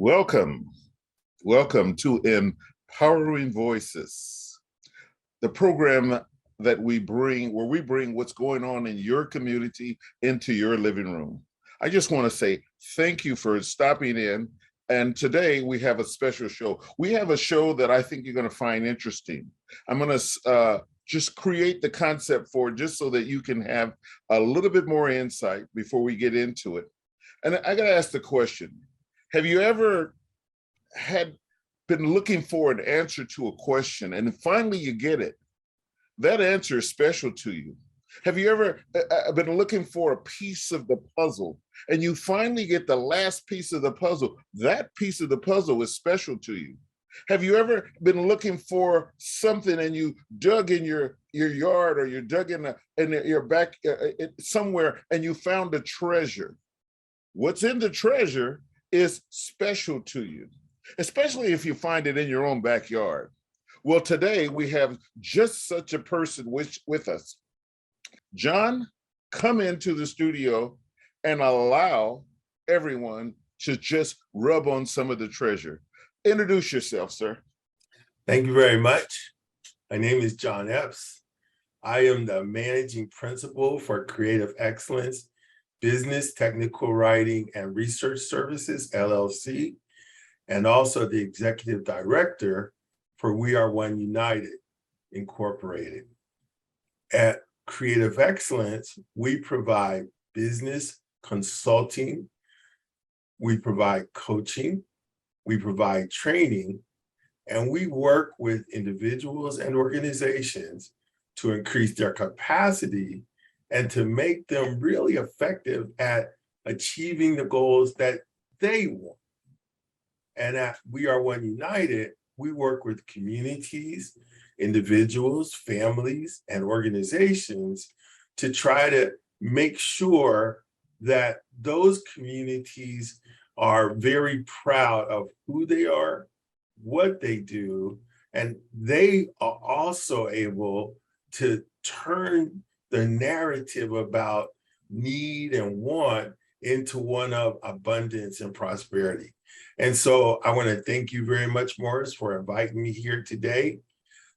Welcome, welcome to Empowering Voices, the program that we bring, where we bring what's going on in your community into your living room. I just want to say thank you for stopping in. And today we have a special show. We have a show that I think you're going to find interesting. I'm going to just create the concept for it just so that you can have a little bit more insight before we get into it. And I got to ask the question. Have you ever had been looking for an answer to a question and finally you get it? That answer is special to you. Have you ever been looking for a piece of the puzzle and you finally get the last piece of the puzzle? That piece of the puzzle is special to you. Have you ever been looking for something and you dug in your yard, or you dug in your back somewhere and you found a treasure? What's in the treasure is special to you, especially if you find it in your own backyard. Well, today we have just such a person with us. John, come into the studio and allow everyone to just rub on some of the treasure. Introduce yourself, sir. Thank you very much. My name is John Epps. I am the managing principal for Creative Excellence Business, Technical Writing, and Research Services, LLC, and also the executive director for We Are One United, Incorporated. At Creative Excellence, we provide business consulting, we provide coaching, we provide training, and we work with individuals and organizations to increase their capacity and to make them really effective at achieving the goals that they want. And at We Are One United, we work with communities, individuals, families, and organizations to try to make sure that those communities are very proud of who they are, what they do, and they are also able to turn the narrative about need and want into one of abundance and prosperity. And so I want to thank you very much, Morris, for inviting me here today.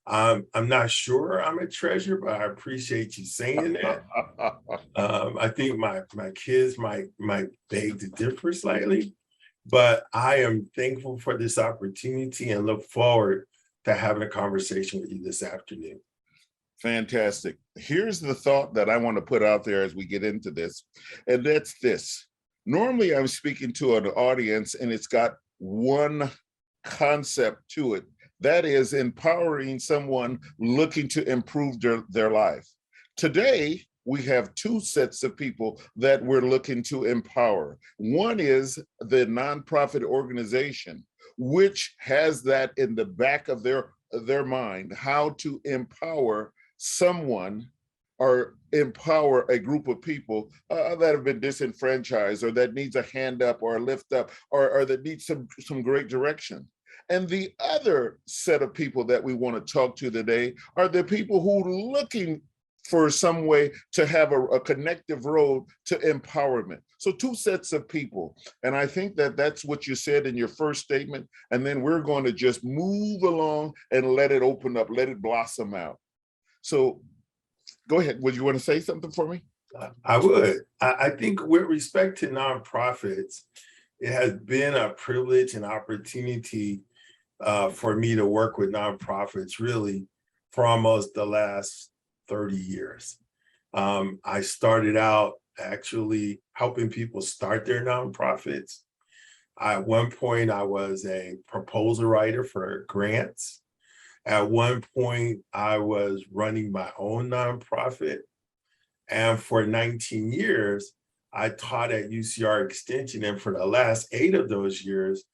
I'm not sure I'm a treasure, but I appreciate you saying that. I think my kids might beg to differ slightly, but I am thankful for this opportunity and look forward to having a conversation with you this afternoon. Fantastic. Here's the thought that I want to put out there as we get into this, and that's this. Normally, I'm speaking to an audience and it's got one concept to it. That is empowering someone looking to improve their life. Today, we have two sets of people that we're looking to empower. One is the nonprofit organization, which has that in the back of their mind, how to empower someone or empower a group of people that have been disenfranchised, or that needs a hand up or a lift up, or that needs some great direction. And the other set of people that we want to talk to today are the people who are looking for some way to have a connective road to empowerment. So two sets of people. And I think that that's what you said in your first statement. And then we're going to just move along and let it open up, let it blossom out. So go ahead. Would you want to say something for me? I would. I think with respect to nonprofits, it has been a privilege and opportunity for me to work with nonprofits really for almost the last 30 years. I started out actually helping people start their nonprofits. At one point, I was a proposal writer for grants. At one point, I was running my own nonprofit. And for 19 years, I taught at UCR Extension. And for the last 8 of those years,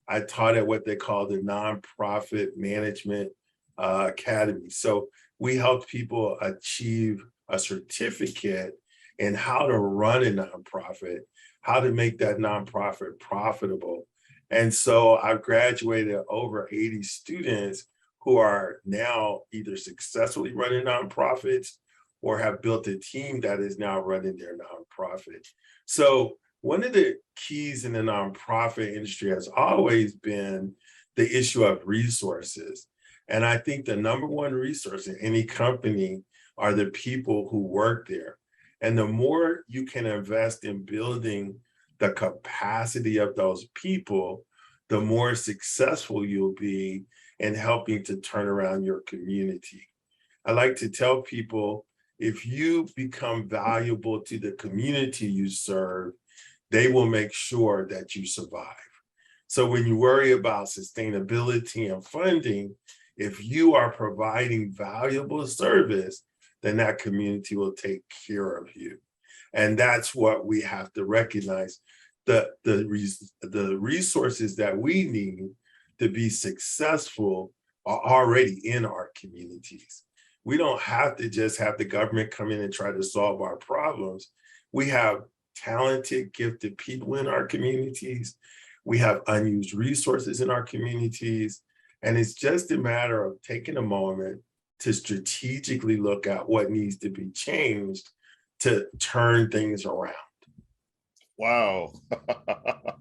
I taught at what they call the Nonprofit Management Academy. So we helped people achieve a certificate in how to run a nonprofit, how to make that nonprofit profitable. And so I've graduated over 80 students who are now either successfully running nonprofits or have built a team that is now running their nonprofit. So one of the keys in the nonprofit industry has always been the issue of resources. And I think the number one resource in any company are the people who work there. And the more you can invest in building the capacity of those people, the more successful you'll be in helping to turn around your community. I like to tell people, if you become valuable to the community you serve, they will make sure that you survive. So when you worry about sustainability and funding, if you are providing valuable service, then that community will take care of you. And that's what we have to recognize. The resources that we need to be successful are already in our communities. We don't have to just have the government come in and try to solve our problems. We have talented, gifted people in our communities. We have unused resources in our communities. And it's just a matter of taking a moment to strategically look at what needs to be changed to turn things around. Wow. I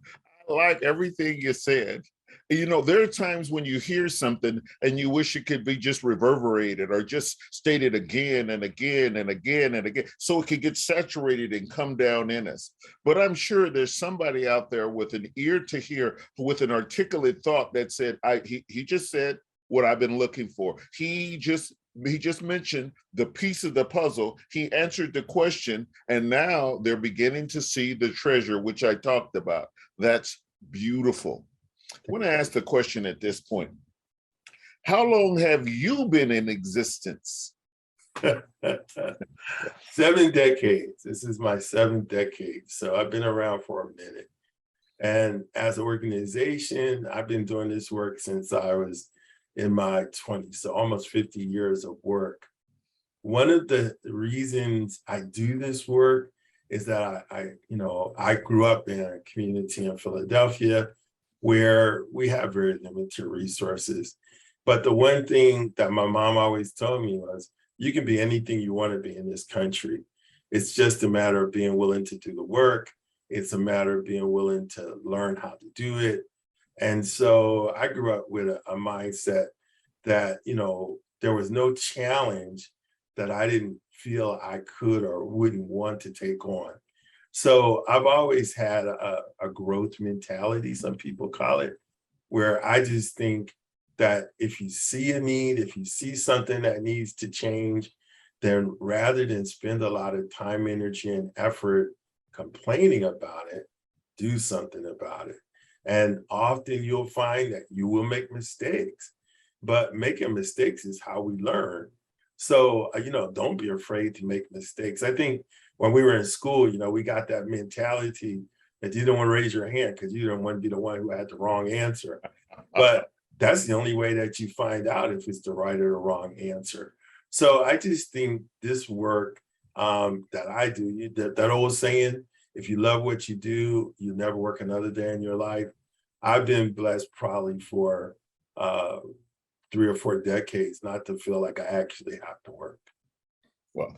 like everything you said. You know, there are times when you hear something and you wish it could be just reverberated or just stated again and again and again and again, so it could get saturated and come down in us. But I'm sure there's somebody out there with an ear to hear, with an articulate thought that said, he just said what I've been looking for. He just mentioned the piece of the puzzle. He answered the question, and now they're beginning to see the treasure, which I talked about. That's beautiful. I want to ask the question at this point. How long have you been in existence? 7 decades. This is my 7th decade. So I've been around for a minute. And as an organization, I've been doing this work since I was in my 20s, so almost 50 years of work. One of the reasons I do this work is that I grew up in a community in Philadelphia where we have very limited resources. But the one thing that my mom always told me was, you can be anything you want to be in this country. It's just a matter of being willing to do the work. It's a matter of being willing to learn how to do it. And so I grew up with a mindset that, there was no challenge that I didn't feel I could or wouldn't want to take on. So I've always had a growth mentality, some people call it, where I just think that if you see a need, if you see something that needs to change, then rather than spend a lot of time, energy, and effort complaining about it, do something about it. And often you'll find that you will make mistakes, but making mistakes is how we learn. So, don't be afraid to make mistakes. I think when we were in school, we got that mentality that you don't want to raise your hand because you don't want to be the one who had the wrong answer. But that's the only way that you find out if it's the right or the wrong answer. So I just think this work that I do, that old saying, if you love what you do, you never work another day in your life. I've been blessed probably for 3 or 4 decades not to feel like I actually have to work. Well,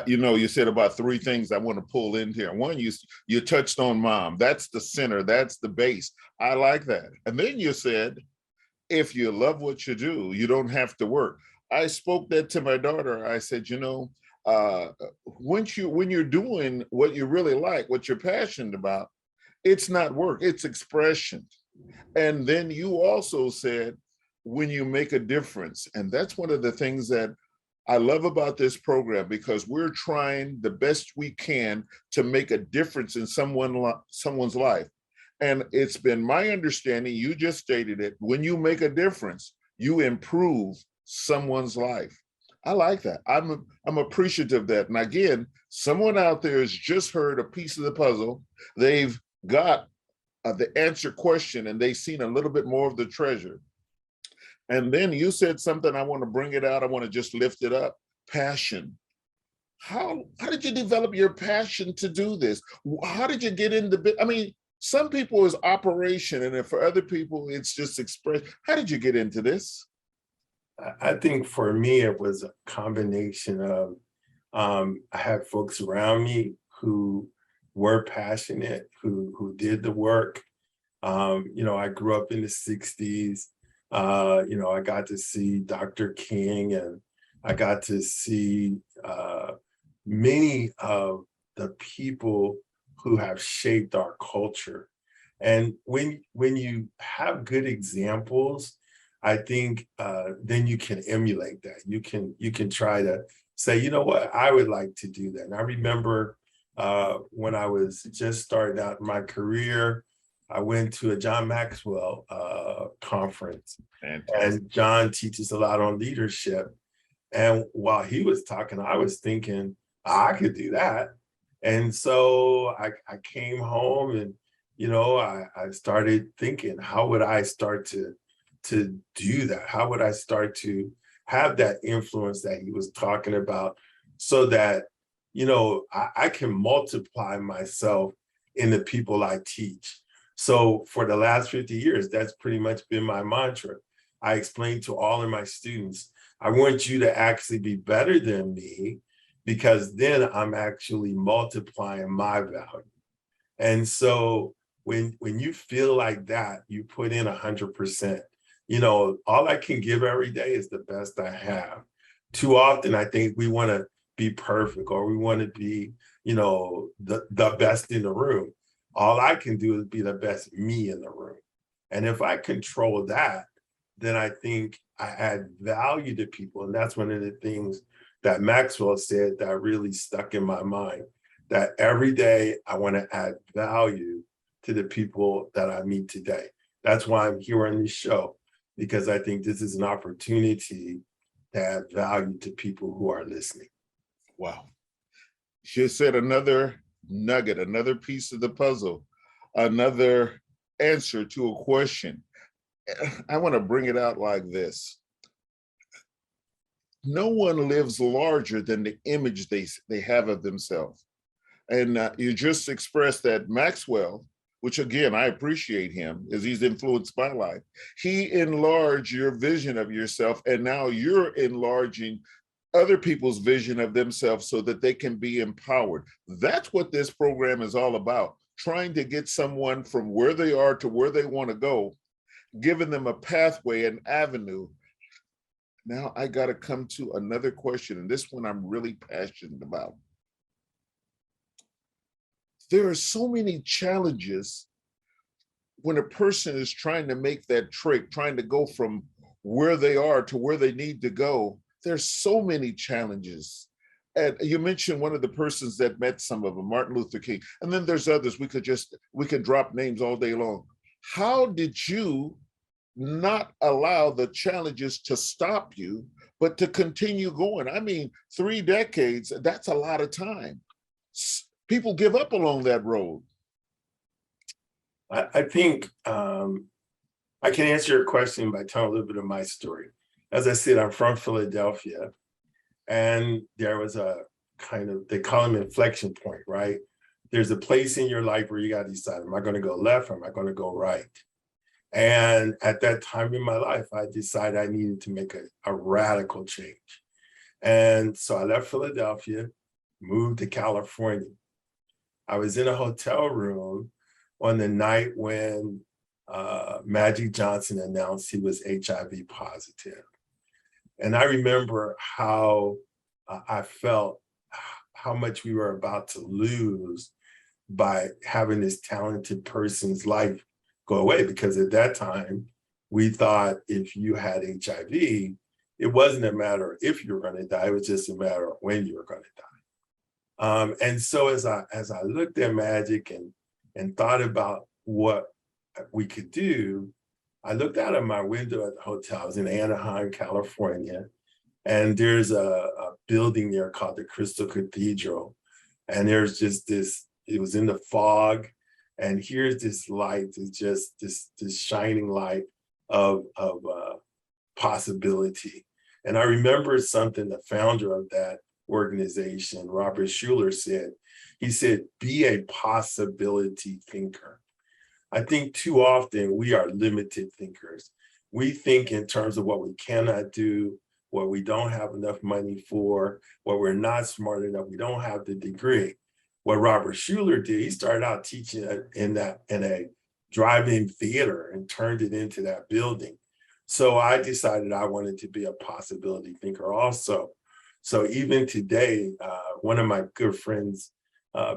you said about 3 things I want to pull in here. One, you touched on mom. That's the center. That's the base. I like that. And then you said, if you love what you do, you don't have to work. I spoke that to my daughter. I said, when you're doing what you really like, what you're passionate about, it's not work, it's expression. And then you also said, when you make a difference. And that's one of the things that I love about this program, because we're trying the best we can to make a difference in someone's life. And it's been my understanding, you just stated it, when you make a difference, you improve someone's life. I like that. I'm appreciative of that. And again, someone out there has just heard a piece of the puzzle. They've got the answer question, and they've seen a little bit more of the treasure. And then you said something, I want to bring it out. I want to just lift it up. Passion. How did you develop your passion to do this? How did you get into, some people is operation, and then for other people, it's just express. How did you get into this? I think for me, it was a combination of, I had folks around me who were passionate, who did the work. I grew up in the 60s. I got to see Dr. King, and I got to see many of the people who have shaped our culture. And when you have good examples, I think then you can emulate that. You can try to say, you know what, I would like to do that. And I remember when I was just starting out my career, I went to a John Maxwell conference. Fantastic. And John teaches a lot on leadership. And while he was talking, I was thinking, I could do that. And so I came home and, I started thinking, how would I start to do that? How would I start to have that influence that he was talking about so that, I can multiply myself in the people I teach. So for the last 50 years, that's pretty much been my mantra. I explain to all of my students, I want you to actually be better than me, because then I'm actually multiplying my value. And so when you feel like that, you put in 100%. All I can give every day is the best I have. Too often, I think we want to be perfect, or we want to be, the best in the room. All I can do is be the best me in the room. And if I control that, then I think I add value to people. And that's one of the things that Maxwell said that really stuck in my mind, that every day I want to add value to the people that I meet today. That's why I'm here on this show, because I think this is an opportunity to add value to people who are listening. Wow. She said another nugget, another piece of the puzzle, another answer to a question. I want to bring it out like this. No one lives larger than the image they have of themselves. And you just expressed that Maxwell, which again, I appreciate him as he's influenced my life. He enlarged your vision of yourself, and now you're enlarging other people's vision of themselves so that they can be empowered. That's what this program is all about, trying to get someone from where they are to where they want to go, giving them a pathway, an avenue. Now I got to come to another question, and this one I'm really passionate about. There are so many challenges when a person is trying to make that trick, trying to go from where they are to where they need to go. There's so many challenges. And you mentioned one of the persons that met some of them, Martin Luther King. And then there's others. We could drop names all day long. How did you not allow the challenges to stop you, but to continue going? I mean, 3 decades, that's a lot of time. People give up along that road. I think I can answer your question by telling a little bit of my story. As I said, I'm from Philadelphia, and there was a kind of, they call them inflection point, right? There's a place in your life where you got to decide, am I going to go left or am I going to go right? And at that time in my life, I decided I needed to make a radical change. And so I left Philadelphia, moved to California. I was in a hotel room on the night when Magic Johnson announced he was HIV positive. And I remember how I felt, how much we were about to lose by having this talented person's life go away. Because at that time, we thought if you had HIV, it wasn't a matter of if you were going to die, it was just a matter of when you were going to die. And so as I looked at Magic and thought about what we could do, I looked out of my window at the hotel. I was in Anaheim, California, and there's a building there called the Crystal Cathedral. And there's just this, it was in the fog, and here's this light, it's just this shining light of possibility. And I remember something the founder of that organization, Robert Schuller, said. He said, be a possibility thinker. I think too often we are limited thinkers. We think in terms of what we cannot do, what we don't have enough money for, what we're not smart enough, we don't have the degree. what Robert Schuller did. He started out teaching in a drive-in theater and turned it into that building. So I decided I wanted to be a possibility thinker also. So even today, one of my good friends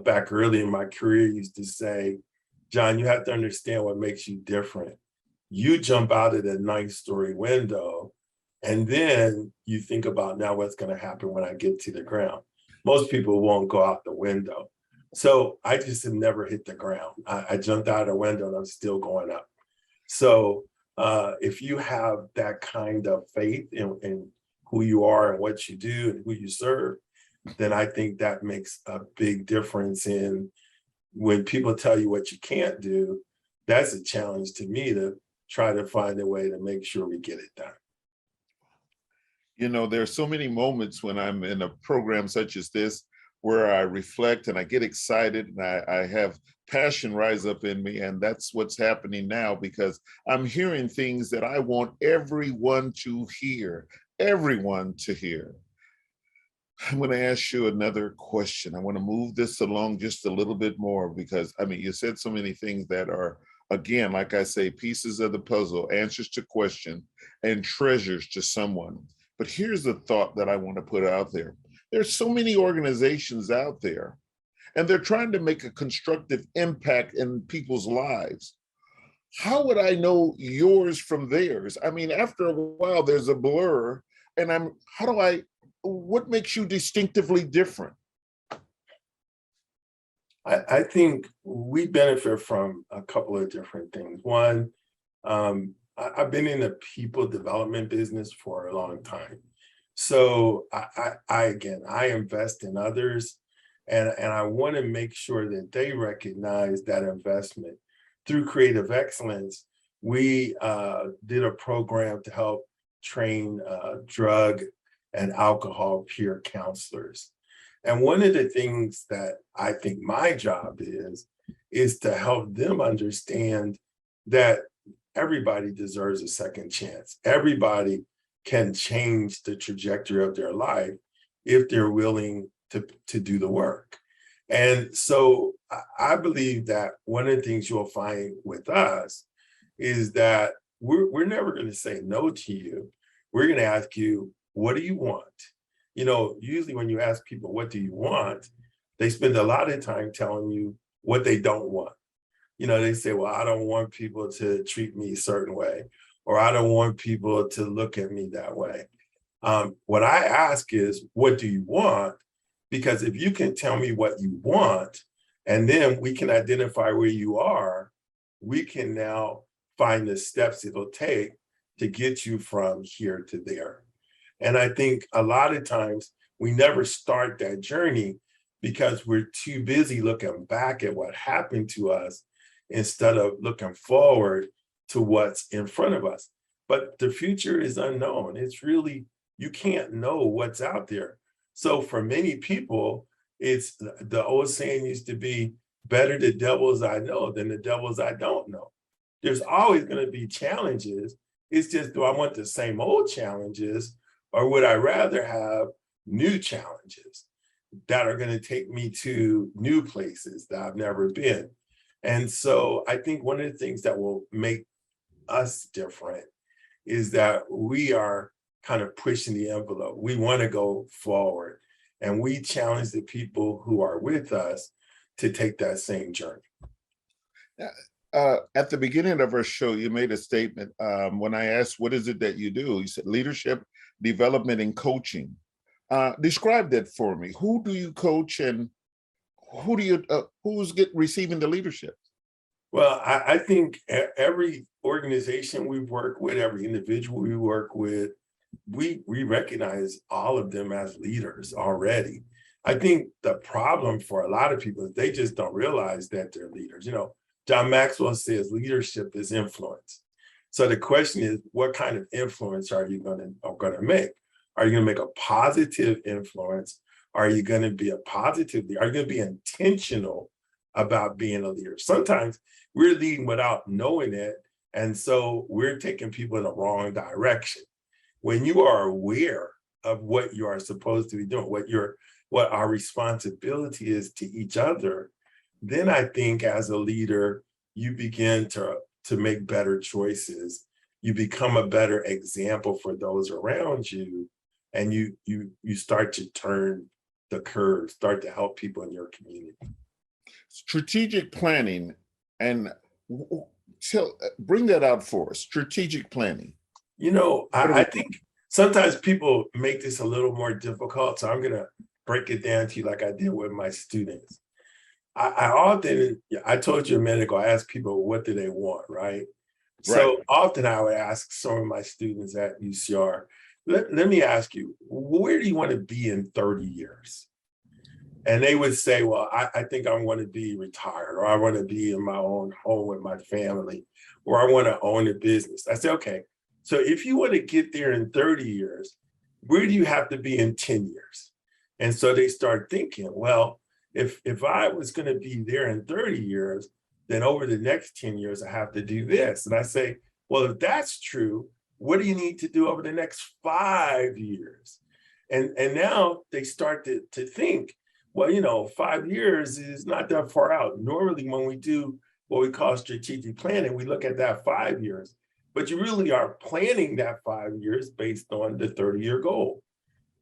back early in my career used to say, John, you have to understand what makes you different. You jump out of the 9th-story window, and then you think about now what's going to happen when I get to the ground. Most people won't go out the window. So I just have never hit the ground. I jumped out of the window and I'm still going up. So if you have that kind of faith in who you are and what you do and who you serve, then I think that makes a big difference in when people tell you what you can't do. That's a challenge to me to try to find a way to make sure we get it done. You know, there are so many moments when I'm in a program such as this where I reflect and I get excited and I have passion rise up in me. And that's what's happening now because I'm hearing things that I want everyone to hear, everyone to hear. I'm going to ask you another question. I want to move this along just a little bit more because, I mean, you said so many things that are, again, like I say, pieces of the puzzle, answers to question, and treasures to someone. But here's the thought that I want to put out there. There's so many organizations out there, and they're trying to make a constructive impact in people's lives. How would I know yours from theirs? I mean, after a while, there's a blur, and what makes you distinctively different? I think we benefit from a couple of different things. One, I've been in the people development business for a long time. So I invest in others and I want to make sure that they recognize that investment. Through Creative Excellence, we did a program to help train drug and alcohol peer counselors. And one of the things that I think my job is to help them understand that everybody deserves a second chance. Everybody can change the trajectory of their life if they're willing to do the work. And so I believe that one of the things you'll find with us is that we're never going to say no to you. We're going to ask you, what do you want? You know, usually when you ask people, what do you want? They spend a lot of time telling you what they don't want. You know, they say, well, I don't want people to treat me a certain way, or I don't want people to look at me that way. What I ask is, what do you want? Because if you can tell me what you want, and then we can identify where you are, we can now find the steps it'll take to get you from here to there. And I think a lot of times we never start that journey because we're too busy looking back at what happened to us instead of looking forward to what's in front of us. But the future is unknown. It's really, you can't know what's out there. So for many people, it's the old saying used to be, better the devils I know than the devils I don't know. There's always going to be challenges. It's just, do I want the same old challenges, or would I rather have new challenges that are going to take me to new places that I've never been? And so I think one of the things that will make us different is that we are kind of pushing the envelope. We want to go forward, and we challenge the people who are with us to take that same journey. At the beginning of our show, you made a statement when I asked, what is it that you do? You said leadership, development, and coaching. Describe that for me. Who do you coach, and who's receiving the leadership? Well, I think every organization we work with, every individual we work with, we recognize all of them as leaders already. I think the problem for a lot of people is they just don't realize that they're leaders. You know, John Maxwell says leadership is influence. So the question is, what kind of influence are you going to make? Are you going to make a positive influence? Are you going to be a positive leader? Are you going to be intentional about being a leader? Sometimes we're leading without knowing it, and so we're taking people in the wrong direction. When you are aware of what you are supposed to be doing, what your what our responsibility is to each other, then I think as a leader, you begin to make better choices. You become a better example for those around you, and you start to turn the curve, start to help people in your community. Strategic planning, and bring that out for us. Strategic planning. You know, What are I we? think sometimes people make this a little more difficult. So I'm going to break it down to you like I did with my students. I often, I told you a minute ago, I ask people, what do they want, right? Right. So often I would ask some of my students at UCR, let me ask you, where do you want to be in 30 years? And they would say, well, I think I want to be retired, or I want to be in my own home with my family, or I want to own a business. I say, okay, so if you want to get there in 30 years, where do you have to be in 10 years? And so they start thinking, well, if I was going to be there in 30 years, then over the next 10 years, I have to do this. And I say, well, if that's true, what do you need to do over the next 5 years? And now they start to think, well, you know, 5 years is not that far out. Normally, when we do what we call strategic planning, we look at that 5 years, but you really are planning that 5 years based on the 30-year goal.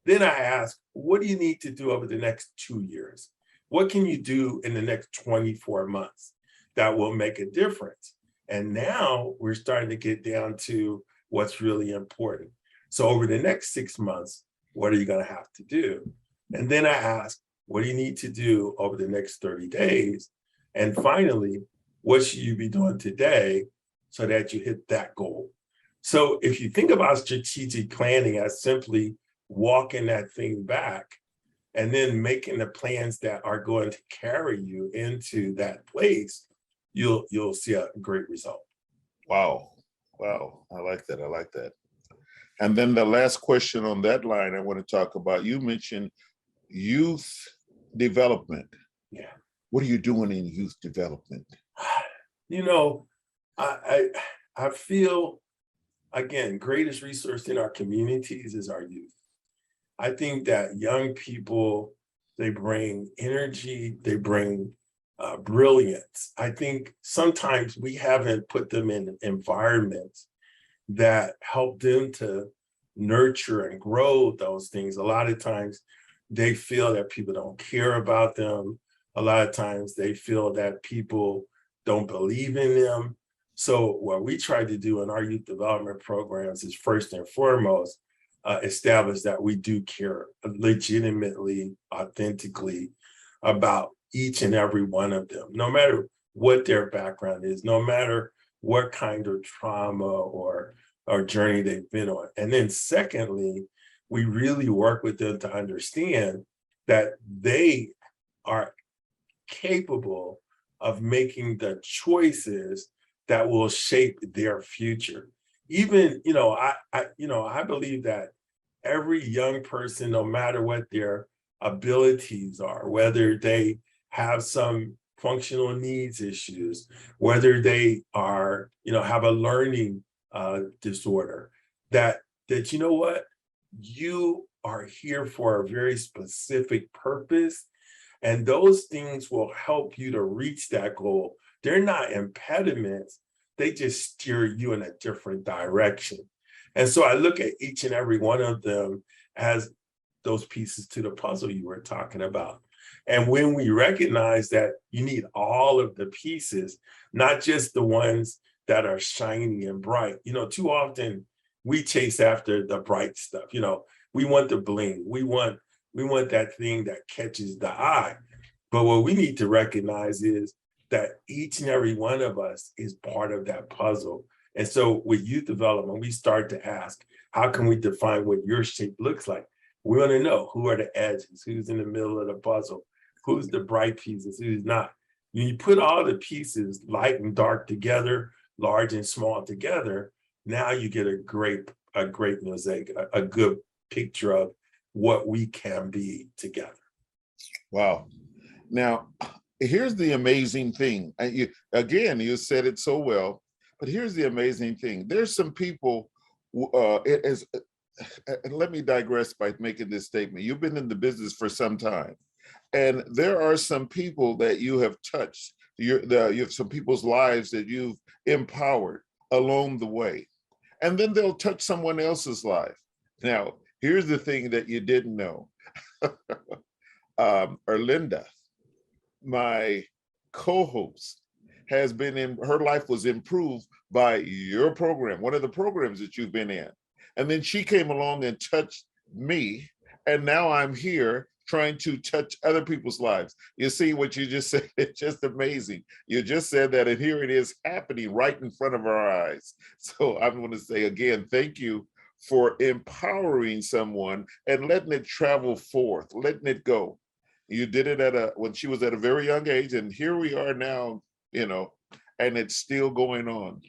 Then I ask, what do you need to do over the next 2 years? What can you do in the next 24 months that will make a difference? And now we're starting to get down to what's really important. So over the next 6 months, what are you going to have to do? And then I ask, what do you need to do over the next 30 days? And finally, what should you be doing today so that you hit that goal? So if you think about strategic planning as simply walking that thing back and then making the plans that are going to carry you into that place, you'll see a great result. Wow. Wow. I like that. I like that. And then the last question on that line I want to talk about, you mentioned youth development. Yeah. What are you doing in youth development? You know, I feel, again, greatest resource in our communities is our youth. I think that young people, they bring energy, they bring brilliance. I think sometimes we haven't put them in environments that help them to nurture and grow those things. A lot of times they feel that people don't care about them. A lot of times they feel that people don't believe in them. So what we try to do in our youth development programs is first and foremost, establish that we do care legitimately, authentically about each and every one of them, no matter what their background is, no matter what kind of trauma or journey they've been on. And then secondly, we really work with them to understand that they are capable of making the choices that will shape their future. Even, I believe that every young person, no matter what their abilities are, whether they have some functional needs issues, whether they are, have a learning disorder, that you know what, you are here for a very specific purpose, and those things will help you to reach that goal. They're not impediments, they just steer you in a different direction. And so I look at each and every one of them as those pieces to the puzzle you were talking about. And when we recognize that you need all of the pieces, not just the ones that are shiny and bright, too often we chase after the bright stuff. We want the bling, we want that thing that catches the eye. But what we need to recognize is that each and every one of us is part of that puzzle. And so with youth development, we start to ask, how can we define what your shape looks like? We want to know who are the edges, who's in the middle of the puzzle, who's the bright pieces, who's not. When you put all the pieces, light and dark together, large and small together, now you get a great mosaic, a good picture of what we can be together. Wow. Now, here's the amazing thing. You said it so well, but here's the amazing thing. There's some people, and let me digress by making this statement. You've been in the business for some time, and there are some people that you have touched. You have some people's lives that you've empowered along the way, and then they'll touch someone else's life. Now, here's the thing that you didn't know. Erlinda, my co-host, has been in, her life was improved by your program, one of the programs that you've been in. And then she came along and touched me. And now I'm here trying to touch other people's lives. You see what you just said? It's just amazing. You just said that, and here it is happening right in front of our eyes. So I'm going to say again, thank you for empowering someone and letting it travel forth, letting it go. You did it when she was at a very young age, and here we are now, and it's still going on.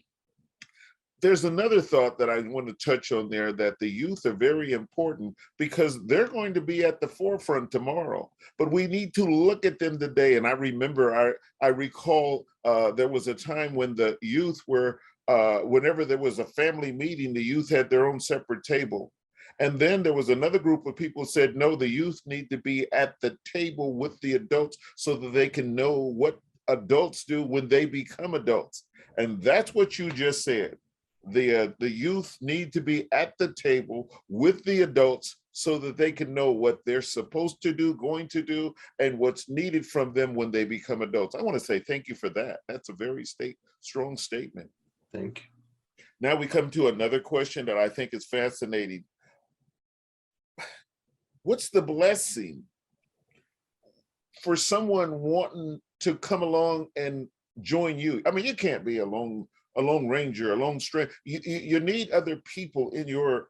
There's another thought that I want to touch on there, that the youth are very important because they're going to be at the forefront tomorrow, but we need to look at them today. And I remember, I recall there was a time when the youth were, whenever there was a family meeting, the youth had their own separate table. And then there was another group of people who said, no, the youth need to be at the table with the adults so that they can know what adults do when they become adults. And that's what you just said. The youth need to be at the table with the adults so that they can know what they're supposed to do, going to do, and what's needed from them when they become adults. I want to say thank you for that. That's a very strong statement. Thank you. Now we come to another question that I think is fascinating. What's the blessing for someone wanting to come along and join you? I mean, you can't be a lone ranger, a lone stranger. You need other people in your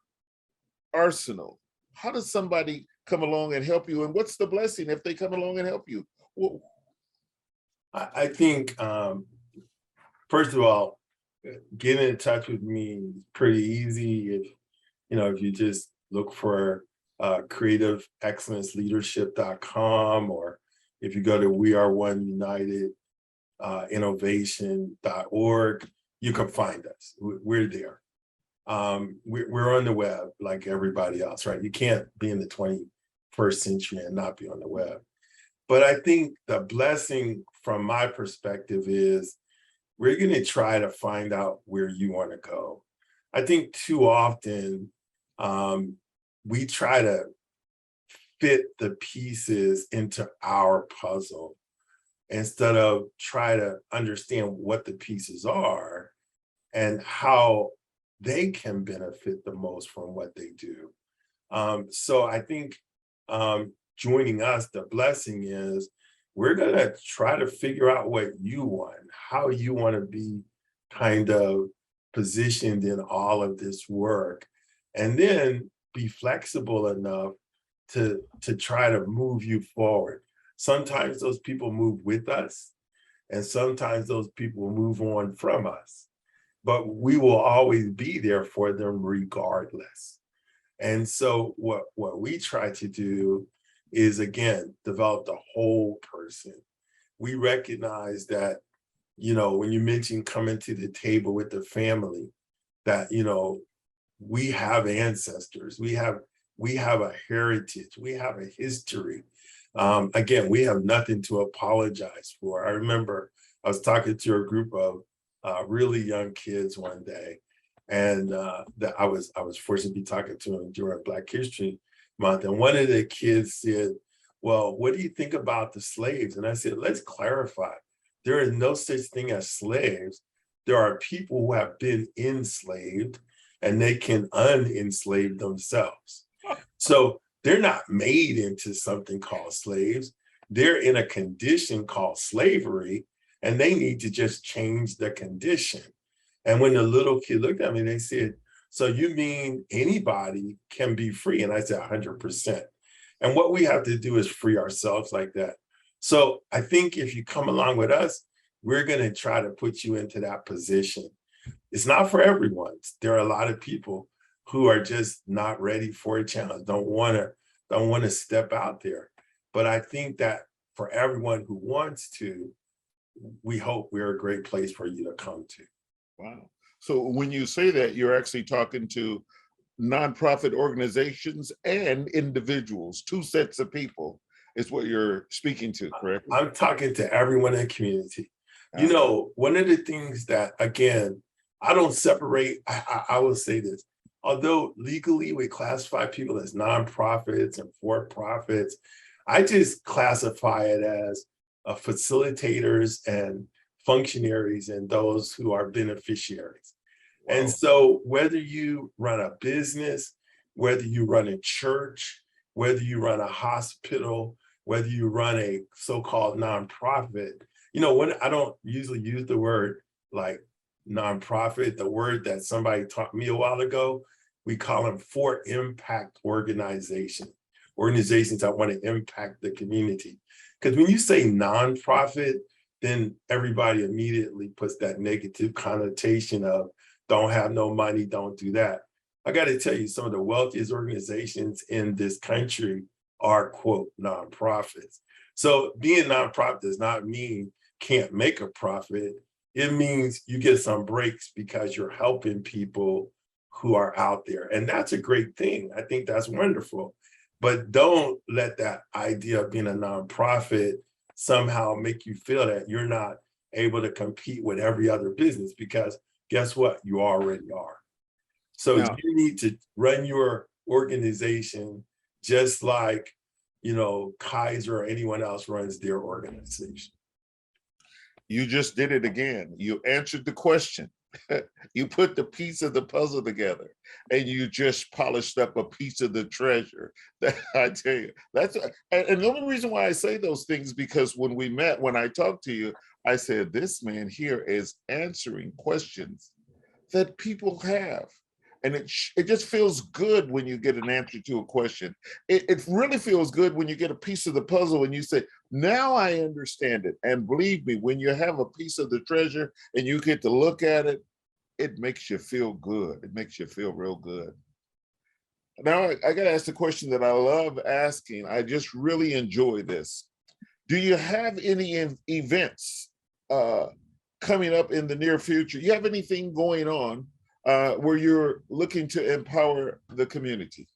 arsenal. How does somebody come along and help you? And what's the blessing if they come along and help you? Well, I think, first of all, getting in touch with me is pretty easy. If you just look for creativeexcellenceleadership.com, or if you go to We Are One United innovation.org, you can find us. We're there. We're on the web like everybody else, right? You can't be in the 21st century and not be on the web. But I think the blessing from my perspective is we're going to try to find out where you want to go. I think too often we try to fit the pieces into our puzzle instead of try to understand what the pieces are and how they can benefit the most from what they do. So I think joining us, the blessing is we're gonna try to figure out what you want, how you wanna be kind of positioned in all of this work, and then be flexible enough to try to move you forward. Sometimes those people move with us, and sometimes those people move on from us, but we will always be there for them regardless. And so what we try to do is, again, develop the whole person. We recognize that, when you mention coming to the table with the family, that, we have ancestors, we have a heritage, we have a history. Again, we have nothing to apologize for. I remember I was talking to a group of really young kids one day, and that I was fortunate to be talking to them during Black History Month. And one of the kids said, well, what do you think about the slaves? And I said, let's clarify. There is no such thing as slaves. There are people who have been enslaved and they can unenslave themselves. So they're not made into something called slaves. They're in a condition called slavery, and they need to just change the condition. And when the little kid looked at me, they said, so you mean anybody can be free? And I said, 100%. And what we have to do is free ourselves like that. So I think if you come along with us, we're going to try to put you into that position. It's not for everyone. There are a lot of people who are just not ready for a challenge, don't want to step out there. But I think that for everyone who wants to, we hope we're a great place for you to come to. Wow. So when you say that, you're actually talking to nonprofit organizations and individuals, two sets of people is what you're speaking to, correct? I'm talking to everyone in the community. You Uh, know, one of the things that, again, I don't separate, I will say this, although legally we classify people as nonprofits and for-profits, I just classify it as facilitators and functionaries and those who are beneficiaries. And wow. so whether you run a business, whether you run a church, whether you run a hospital, whether you run a so-called nonprofit, you know, when I don't usually use the word like nonprofit, the word that somebody taught me a while ago, we call them for impact organizations that want to impact the community. Because when you say nonprofit, then everybody immediately puts that negative connotation of don't have no money, don't do that. I got to tell you, some of the wealthiest organizations in this country are, quote, nonprofits. So being nonprofit does not mean can't make a profit. It means you get some breaks because you're helping people who are out there. And that's a great thing. I think that's wonderful. But don't let that idea of being a nonprofit somehow make you feel that you're not able to compete with every other business, because guess what? You already are. So Now, you need to run your organization just like, you know, Kaiser or anyone else runs their organization. you just did it again. You answered the question. You put the piece of the puzzle together and you just polished up a piece of the treasure. That I tell you, and the only reason why I say those things, because when we met, when I talked to you, I said, this man here is answering questions that people have. And it just feels good when you get an answer to a question. It really feels good when you get a piece of the puzzle and you say, now I understand it. And believe me, when you have a piece of the treasure and you get to look at it, it makes you feel good. It makes you feel real good. Now, I got to ask the question that I love asking. I just really enjoy this. Do you have any events coming up in the near future? You have anything going on where you're looking to empower the community?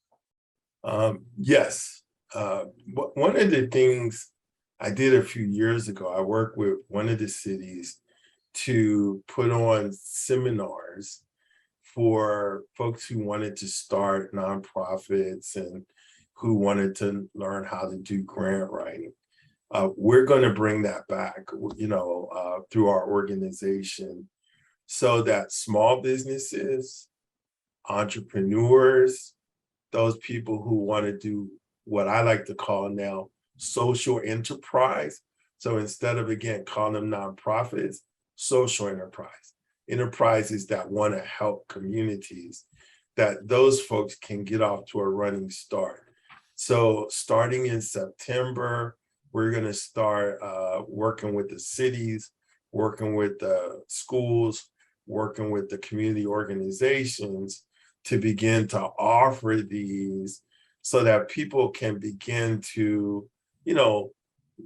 Yes. One of the things I did a few years ago, I worked with one of the cities to put on seminars for folks who wanted to start nonprofits and who wanted to learn how to do grant writing. We're going to bring that back, you know, through our organization, so that small businesses, entrepreneurs, those people who want to do what I like to call now social enterprise. So instead of, again, calling them nonprofits, social enterprises that want to help communities, that those folks can get off to a running start. So starting in September, we're going to start working with the cities, working with the schools, working with the community organizations to begin to offer these so that people can begin to, you know,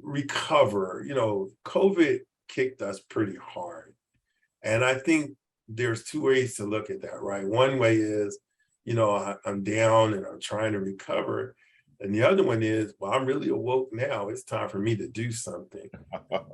recover. You know, COVID kicked us pretty hard. And I think there's two ways to look at that, right? One way is, you know, I'm down and I'm trying to recover. And the other one is, well, I'm really awoke now. It's time for me to do something.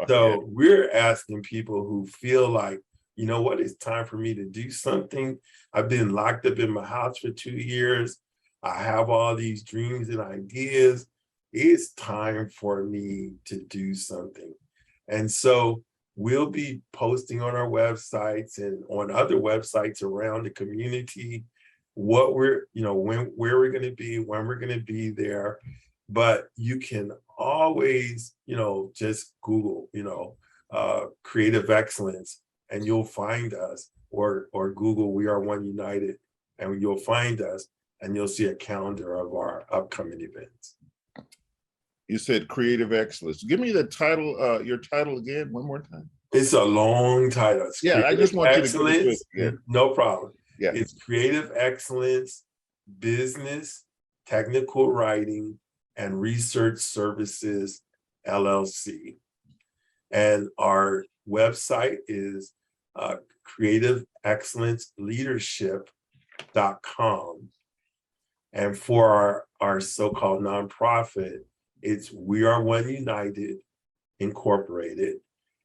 So we're asking people who feel like, you know what, it's time for me to do something. I've been locked up in my house for 2 years. I have all these dreams and ideas. It's time for me to do something. And so we'll be posting on our websites and on other websites around the community what we're, you know, where we're going to be, when we're going to be there. But you can always, you know, just Google, you know, creative excellence, and you'll find us, or Google We Are One United, and you'll find us, and you'll see a calendar of our upcoming events. You said creative excellence. Give me the title, your title again, one more time. It's a long title. It's Yeah, I just want you to give it to us again. No problem. Yeah. It's Creative Excellence, Business, Technical Writing, and Research Services, LLC. And our website is creativeexcellenceleadership.com. And for our so-called nonprofit, it's We Are One United Incorporated.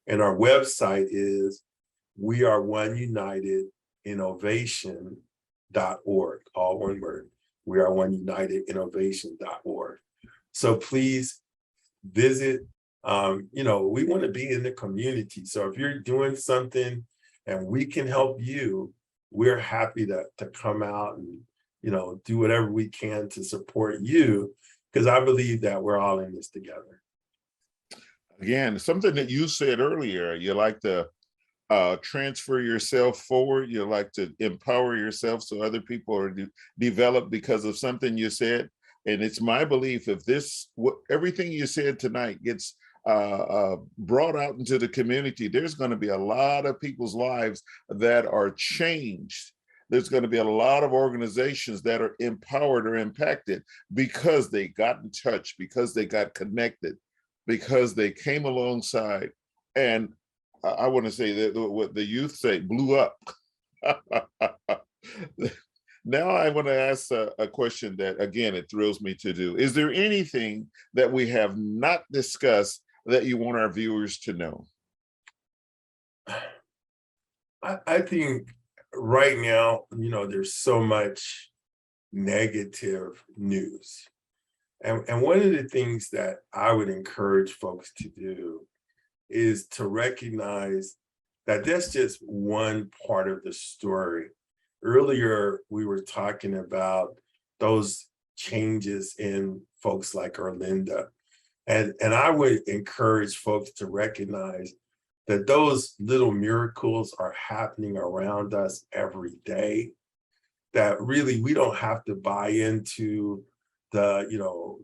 And our website is We Are One United Innovation.org, all one word. We Are One United Innovation.org. So please visit. We want to be in the community. So if you're doing something and we can help you, we're happy to come out and do whatever we can to support you, because I believe that we're all in this together. Again, something that you said earlier, you like to transfer yourself forward. You like to empower yourself so other people are developed because of something you said. And it's my belief, if everything you said tonight gets brought out into the community, there's going to be a lot of people's lives that are changed. There's going to be a lot of organizations that are empowered or impacted because they got in touch, because they got connected, because they came alongside. And I want to say that what the youth say, blew up. Now I want to ask a question that, again, it thrills me to do. Is there anything that we have not discussed that you want our viewers to know? I think right now, there's so much negative news. And one of the things that I would encourage folks to do is to recognize that that's just one part of the story. Earlier, we were talking about those changes in folks like Erlinda. And I would encourage folks to recognize that those little miracles are happening around us every day, that really we don't have to buy into the,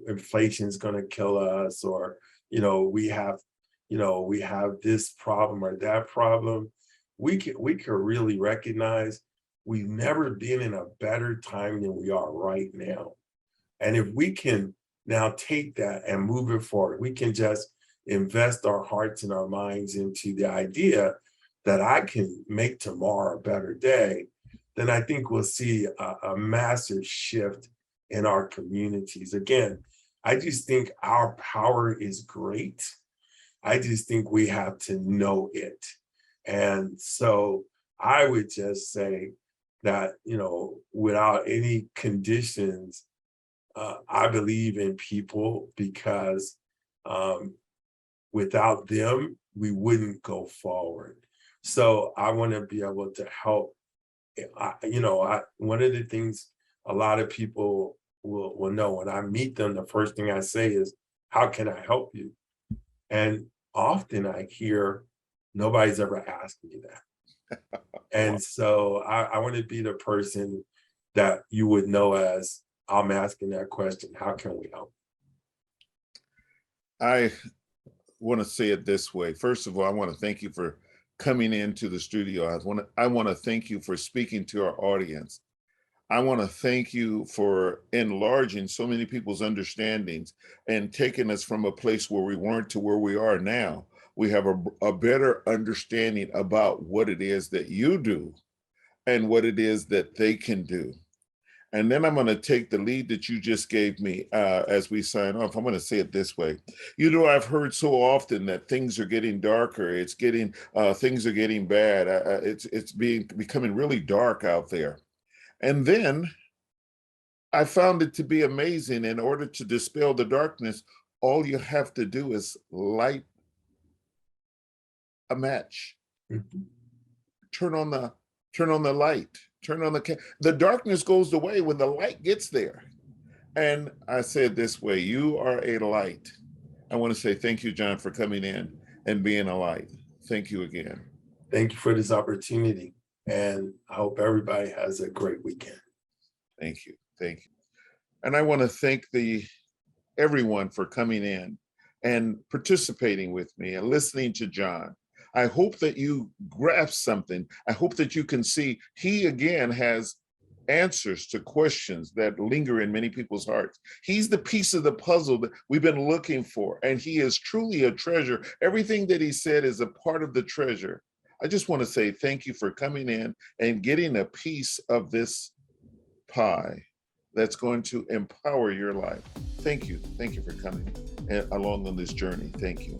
inflation is going to kill us, or, we have this problem or that problem. We can really recognize we've never been in a better time than we are right now. And if we can now take that and move it forward, we can just invest our hearts and our minds into the idea that I can make tomorrow a better day, then I think we'll see a massive shift in our communities. Again, I just think our power is great. I just think we have to know it. And so I would just say that, without any conditions, I believe in people, because without them, we wouldn't go forward. So I want to be able to help. One of the things a lot of people will know when I meet them, the first thing I say is, how can I help you? And often I hear, nobody's ever asked me that. And so I want to be the person that you would know as, I'm asking that question, how can we help? I want to say it this way. First of all, I want to thank you for coming into the studio. I want to thank you for speaking to our audience. I want to thank you for enlarging so many people's understandings and taking us from a place where we weren't to where we are now. We have a better understanding about what it is that you do and what it is that they can do. And then I'm going to take the lead that you just gave me as we sign off. I'm going to say it this way. I've heard so often that things are getting darker. Things are getting bad. It's becoming really dark out there. And then I found it to be amazing. In order to dispel the darkness, all you have to do is light a match. Mhm. Turn on the light. The darkness goes away when the light gets there. And I said this way, you are a light. I want to say thank you, John, for coming in and being a light. Thank you again. Thank you for this opportunity. And I hope everybody has a great weekend. Thank you. Thank you. And I want to thank everyone for coming in and participating with me and listening to John. I hope that you grasp something. I hope that you can see he again has answers to questions that linger in many people's hearts. He's the piece of the puzzle that we've been looking for, and he is truly a treasure. Everything that he said is a part of the treasure. I just want to say thank you for coming in and getting a piece of this pie. that's going to empower your life. Thank you. Thank you for coming along on this journey. Thank you.